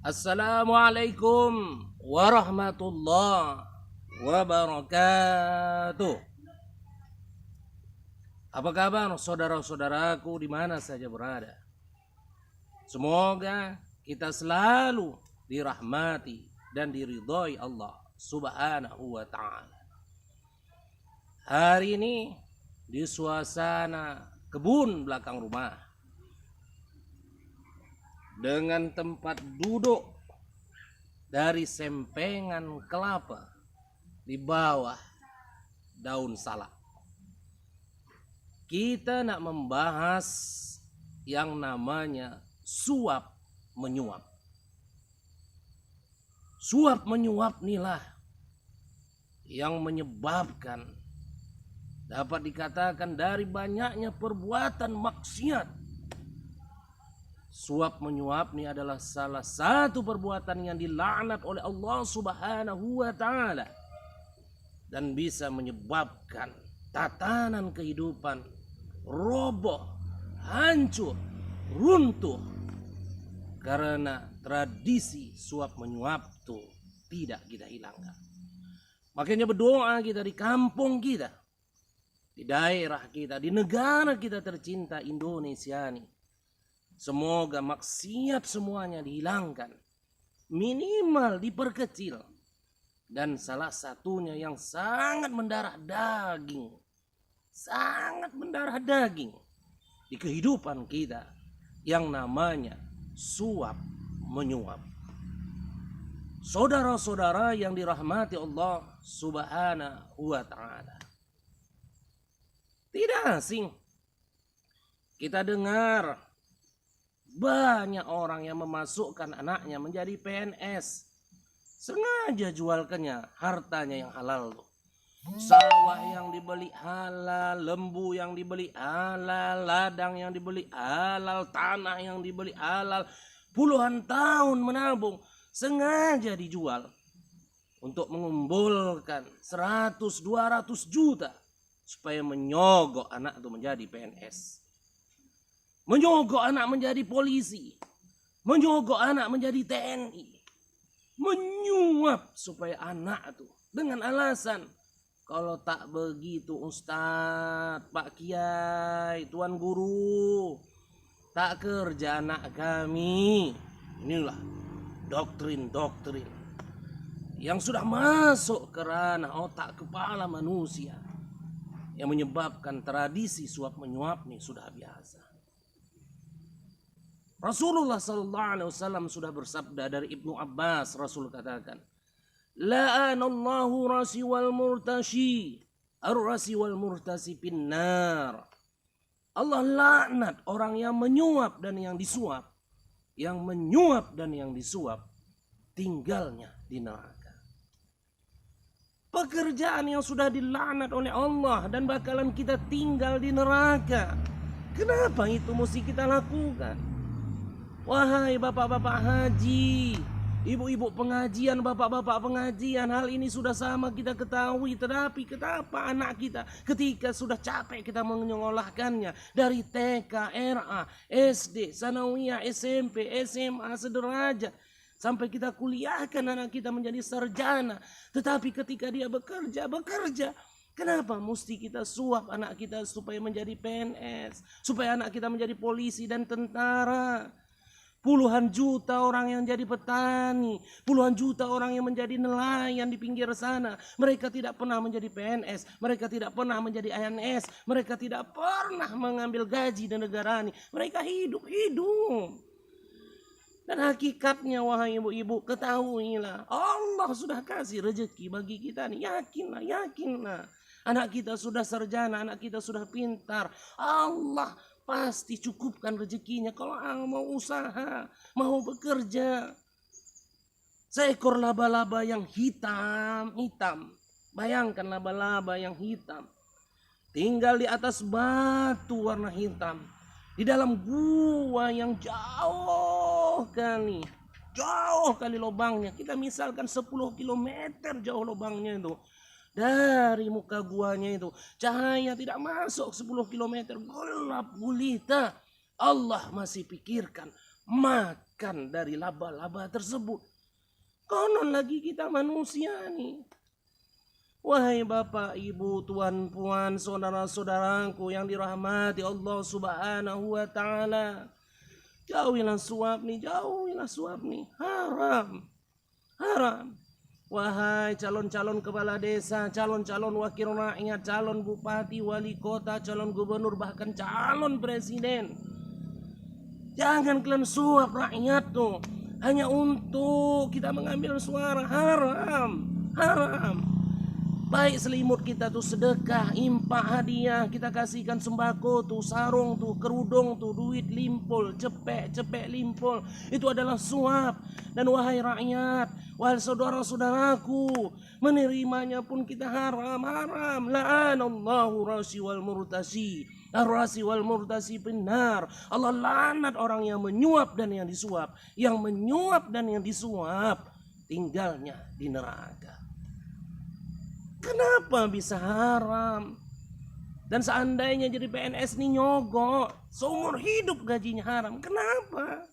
Assalamualaikum warahmatullahi wabarakatuh. Apa kabar saudara-saudaraku di mana saja berada? Semoga kita selalu dirahmati dan diridhoi Allah Subhanahu wa ta'ala. Hari ini di suasana kebun belakang rumah, dengan tempat duduk dari sempengan kelapa di bawah daun salak, kita nak membahas yang namanya suap menyuap. Suap menyuap inilah yang menyebabkan, dapat dikatakan, dari banyaknya perbuatan maksiat. Suap menyuap ini adalah salah satu perbuatan yang dilaknat oleh Allah Subhanahu wa ta'ala, dan bisa menyebabkan tatanan kehidupan roboh, hancur, runtuh, karena tradisi suap menyuap itu tidak kita hilangkan. Makanya berdoa kita di kampung kita, di daerah kita, di negara kita tercinta Indonesia ini, semoga maksiat semuanya dihilangkan, minimal diperkecil. Dan salah satunya yang sangat mendarah daging di kehidupan kita, yang namanya suap menyuap. Saudara-saudara yang dirahmati Allah Subhanahu wa ta'ala, tidak asing kita dengar banyak orang yang memasukkan anaknya menjadi PNS, sengaja jualkannya hartanya yang halal. Sawah yang dibeli halal, lembu yang dibeli halal, ladang yang dibeli halal, tanah yang dibeli halal. Puluhan tahun menabung, sengaja dijual untuk mengumpulkan 100-200 juta supaya menyogok anak itu menjadi PNS. Menyogok anak menjadi polisi, menyogok anak menjadi TNI, menyuap supaya anak itu dengan alasan, kalau tak begitu Ustadz, Pak Kiai, Tuan Guru, tak kerja anak kami. Inilah doktrin-doktrin yang sudah masuk ke ranah otak kepala manusia, yang menyebabkan tradisi suap menyuap ini sudah biasa. Rasulullah sallallahu alaihi wasallam sudah bersabda, dari Ibnu Abbas Rasul katakan, la'anallahu rasi wal murtashi, ar-rasi wal murtasi pinnar. Allah laknat orang yang menyuap dan yang disuap, yang menyuap dan yang disuap tinggalnya di neraka. Pekerjaan yang sudah dilaknat oleh Allah dan bakalan kita tinggal di neraka, kenapa itu mesti kita lakukan? Wahai bapak-bapak haji, ibu-ibu pengajian, bapak-bapak pengajian, hal ini sudah sama kita ketahui. Tetapi kenapa anak kita ketika sudah capek kita menyekolahkannya dari TK, RA, SD, Sanawiyah, SMP, SMA, sederajat, sampai kita kuliahkan anak kita menjadi sarjana, tetapi ketika dia bekerja, kenapa mesti kita suap anak kita supaya menjadi PNS, supaya anak kita menjadi polisi dan tentara? Puluhan juta orang yang jadi petani, puluhan juta orang yang menjadi nelayan di pinggir sana, mereka tidak pernah menjadi PNS, mereka tidak pernah menjadi ANS, mereka tidak pernah mengambil gaji di negara ini, mereka hidup. Dan hakikatnya, wahai ibu-ibu, ketahuilah, Allah sudah kasih rezeki bagi kita nih, yakinlah. Anak kita sudah sarjana, anak kita sudah pintar, Allah pasti cukupkan rezekinya kalau mau usaha, mau bekerja. Seekor laba-laba yang hitam. Bayangkan laba-laba yang hitam tinggal di atas batu warna hitam, di dalam gua yang jauh kali lubangnya. Kita misalkan 10 kilometer jauh lubangnya itu. Dari muka guanya itu cahaya tidak masuk 10 kilometer, gelap gulita. Allah masih pikirkan makan dari laba-laba tersebut. Konon lagi kita manusia nih. Wahai bapak, ibu, tuan, puan, saudara-saudaraku yang dirahmati Allah Subhanahu wa Ta'ala. Jauhilah suap nih, haram. Wahai calon-calon kepala desa, calon-calon wakil rakyat, calon bupati, wali kota, calon gubernur, bahkan calon presiden. Jangan kalian suap rakyat tuh hanya untuk kita mengambil suara. Haram. Baik selimut kita tuh sedekah, infak, hadiah, kita kasihkan sembako tuh, sarung tuh, kerudung tuh, duit limpul, cepek limpul, itu adalah suap. Dan wahai rakyat, wahai saudara-saudaraku, menerimanya pun kita haram. La'anallahu rasi wal murtasi. Ar-rasi wal murtasi benar. Allah laknat orang yang menyuap dan yang disuap. Yang menyuap dan yang disuap tinggalnya di neraka. Kenapa bisa haram? Dan seandainya jadi PNS nih nyogok, seumur hidup gajinya haram. Kenapa?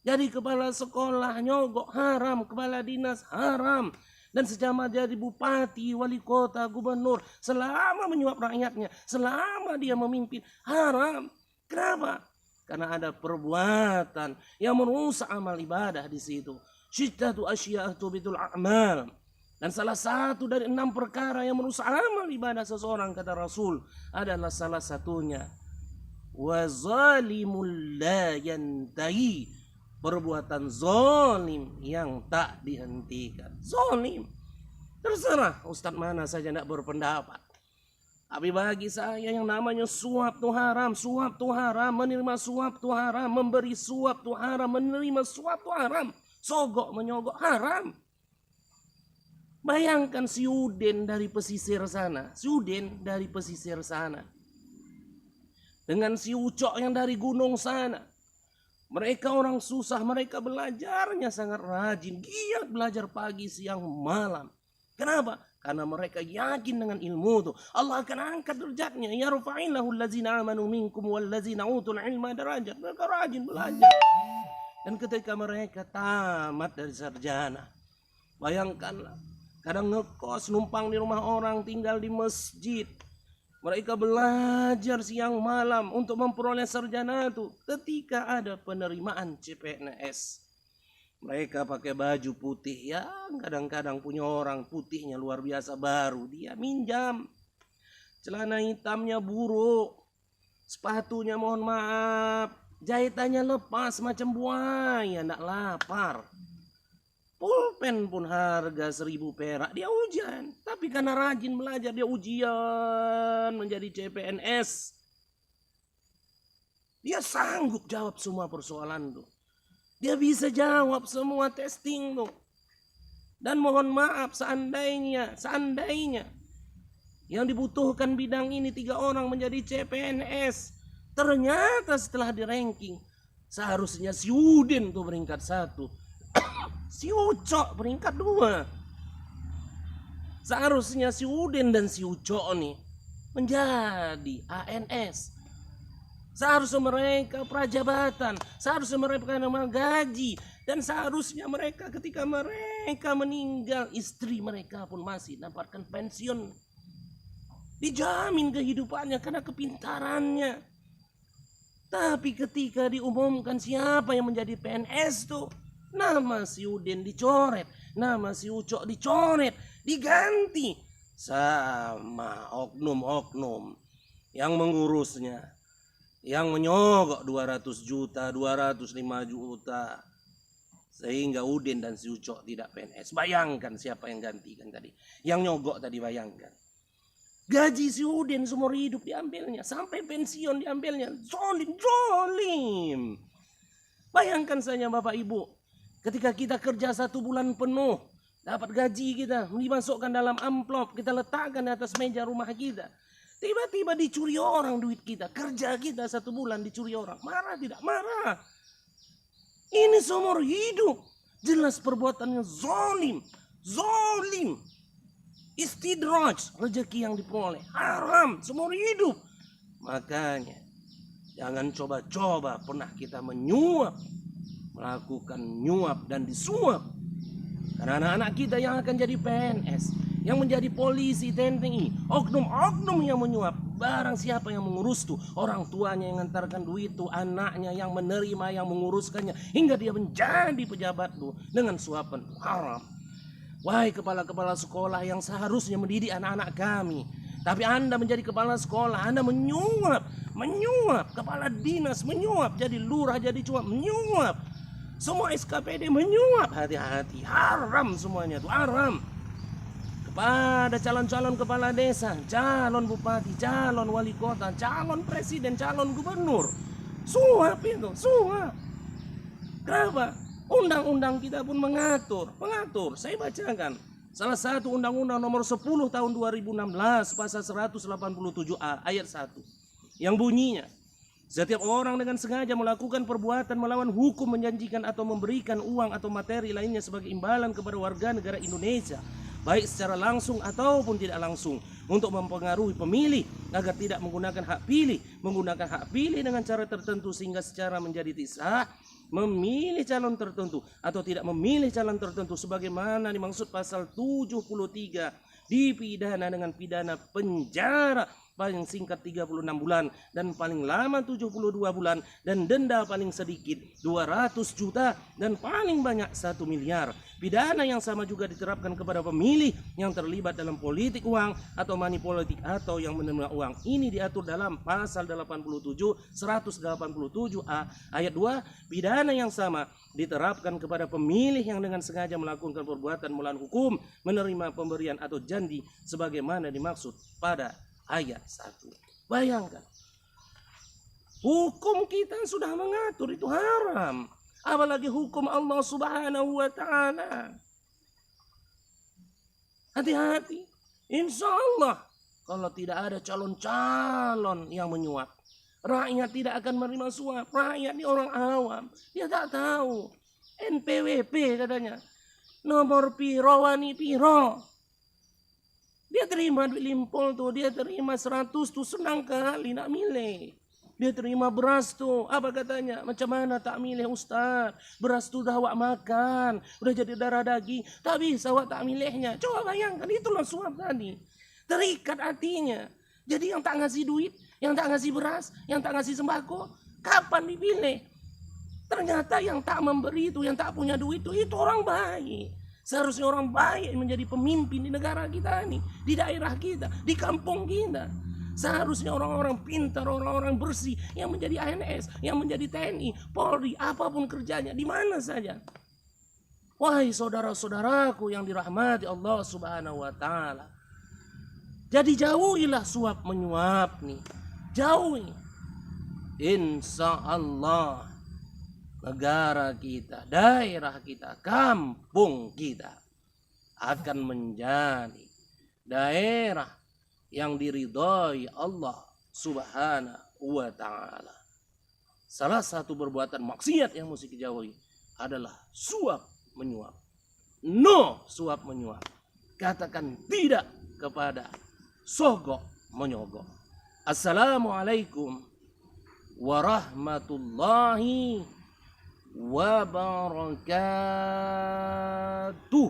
Jadi kepala sekolah nyogok haram, kepala dinas haram. Dan sejama jadi bupati, wali kota, gubernur, selama menyuap rakyatnya, selama dia memimpin, haram. Kenapa? Karena ada perbuatan yang merusak amal ibadah di situ. Syiddatu asya'atu bitul a'mal. Dan salah satu dari 6 perkara yang merusak amal ibadah seseorang, kata Rasul, adalah salah satunya wa zalimul la yantahi, perbuatan zalim yang tak dihentikan. Zalim, terserah ustadz mana saja tidak berpendapat, tapi bagi saya yang namanya suap tuh haram, menerima suap tuh haram, memberi suap tuh haram, menerima suap tuh haram, sogok menyogok haram. Bayangkan si Udin dari pesisir sana, dengan si Ucok yang dari gunung sana. Mereka orang susah, mereka belajarnya sangat rajin, giat belajar pagi, siang, malam. Kenapa? Karena mereka yakin dengan ilmu itu Allah akan angkat derajatnya. Ya rufa'illahu allazina amanu minkum wallazina utul ilma darajat. Mereka rajin belajar. Dan ketika mereka tamat dari sarjana, bayangkanlah, kadang ngekos, numpang di rumah orang, tinggal di masjid. Mereka belajar siang malam untuk memperoleh sarjana itu. Ketika ada penerimaan CPNS, mereka pakai baju putih. Ya kadang-kadang punya orang putihnya luar biasa baru, dia minjam. Celana hitamnya buruk, sepatunya mohon maaf, jahitannya lepas macam buaya, ndak lapar. Pulpen pun harga 1.000 perak, dia ujian. Tapi karena rajin belajar, dia ujian menjadi CPNS. Dia sanggup jawab semua persoalan tuh. Dia bisa jawab semua testing tuh. Dan mohon maaf, seandainya yang dibutuhkan bidang ini 3 orang menjadi CPNS, ternyata setelah di ranking seharusnya si Udin tuh peringkat 1. Si Ucok peringkat 2. Seharusnya si Udin dan si Ucok nih menjadi ANS. Seharusnya mereka prajabatan, seharusnya mereka nama gaji, dan seharusnya mereka ketika mereka meninggal, istri mereka pun masih dapatkan pensiun. Dijamin kehidupannya karena kepintarannya. Tapi ketika diumumkan siapa yang menjadi PNS tuh, nama si Udin dicoret, nama si Ucok dicoret, diganti sama oknum-oknum yang mengurusnya, yang menyogok 200 juta, 205 juta, sehingga Udin dan si Ucok tidak PNS. Bayangkan siapa yang gantikan tadi, yang nyogok tadi, bayangkan. Gaji si Udin seumur hidup diambilnya, sampai pensiun diambilnya. Zolim. Bayangkan saja Bapak Ibu, ketika kita kerja 1 bulan penuh, dapat gaji kita, dimasukkan dalam amplop, kita letakkan di atas meja rumah kita. Tiba-tiba dicuri orang duit kita, kerja kita 1 bulan dicuri orang. Marah tidak? Marah. Ini seumur hidup. Jelas perbuatannya zolim. Istidraj, rezeki yang diperoleh. Haram, seumur hidup. Makanya, jangan coba-coba pernah kita menyuap melakukan nyuap dan disuap. Karena anak-anak kita yang akan jadi PNS, yang menjadi polisi, TNI, oknum-oknum yang menyuap. Barang siapa yang mengurus tuh, orang tuanya yang ngantarkan duit tuh, anaknya yang menerima, yang menguruskannya, hingga dia menjadi pejabat tuh dengan suapan haram. Wahai kepala-kepala sekolah yang seharusnya mendidik anak-anak kami, tapi Anda menjadi kepala sekolah, Anda menyuap, kepala dinas menyuap, jadi lurah, jadi cuap, menyuap. Semua SKPD menyuap, hati-hati, haram semuanya tuh, haram. Kepada calon-calon kepala desa, calon bupati, calon wali kota, calon presiden, calon gubernur, suap itu, suap. Kenapa? Undang-undang kita pun mengatur. Saya bacakan. Salah satu undang-undang nomor 10 tahun 2016 pasal 187A ayat 1 yang bunyinya, setiap orang dengan sengaja melakukan perbuatan melawan hukum, menjanjikan atau memberikan uang atau materi lainnya sebagai imbalan kepada warga negara Indonesia, baik secara langsung ataupun tidak langsung, untuk mempengaruhi pemilih agar tidak menggunakan hak pilih dengan cara tertentu sehingga secara menjadi sah memilih calon tertentu atau tidak memilih calon tertentu sebagaimana dimaksud pasal 73, dipidana dengan pidana penjara paling singkat 36 bulan dan paling lama 72 bulan dan denda paling sedikit 200 juta dan paling banyak 1 miliar. Pidana yang sama juga diterapkan kepada pemilih yang terlibat dalam politik uang atau money politik atau yang menerima uang. Ini diatur dalam pasal 87 187A ayat 2. Pidana yang sama diterapkan kepada pemilih yang dengan sengaja melakukan perbuatan melawan hukum, menerima pemberian atau janji sebagaimana dimaksud pada ayat 1. Bayangkan, hukum kita sudah mengatur itu haram, apalagi hukum Allah Subhanahu wa ta'ala. Hati-hati, insya Allah kalau tidak ada calon-calon yang menyuap, rakyat tidak akan menerima suap. Rakyat ini orang awam, dia tak tahu NPWP katanya, nomor piro wani piro. Dia terima duit limpol tuh, dia terima 100 tuh, senang kali nak milih. Dia terima beras tuh, apa katanya? Macam mana tak milih Ustaz? Beras tuh dah awak makan, udah jadi darah daging, tak bisa awak tak milihnya. Coba bayangkan, itulah suap tadi. Terikat hatinya. Jadi yang tak ngasih duit, yang tak ngasih beras, yang tak ngasih sembako, kapan dipilih? Ternyata yang tak memberi itu, yang tak punya duit itu orang baik. Seharusnya orang baik menjadi pemimpin di negara kita ini, di daerah kita, di kampung kita. Seharusnya orang-orang pintar, orang-orang bersih yang menjadi ANS, yang menjadi TNI, Polri, apapun kerjanya, di mana saja. Wahai saudara-saudaraku yang dirahmati Allah Subhanahu wa ta'ala. Jadi jauhilah suap menyuap nih. Jauhi. Insya Allah negara kita, daerah kita, kampung kita akan menjadi daerah yang diridhoi Allah Subhanahu wa ta'ala. Salah satu perbuatan maksiat yang mesti dijauhi adalah suap menyuap. No suap menyuap. Katakan tidak kepada sogok menyogok. Assalamualaikum warahmatullahi wabarakatuh.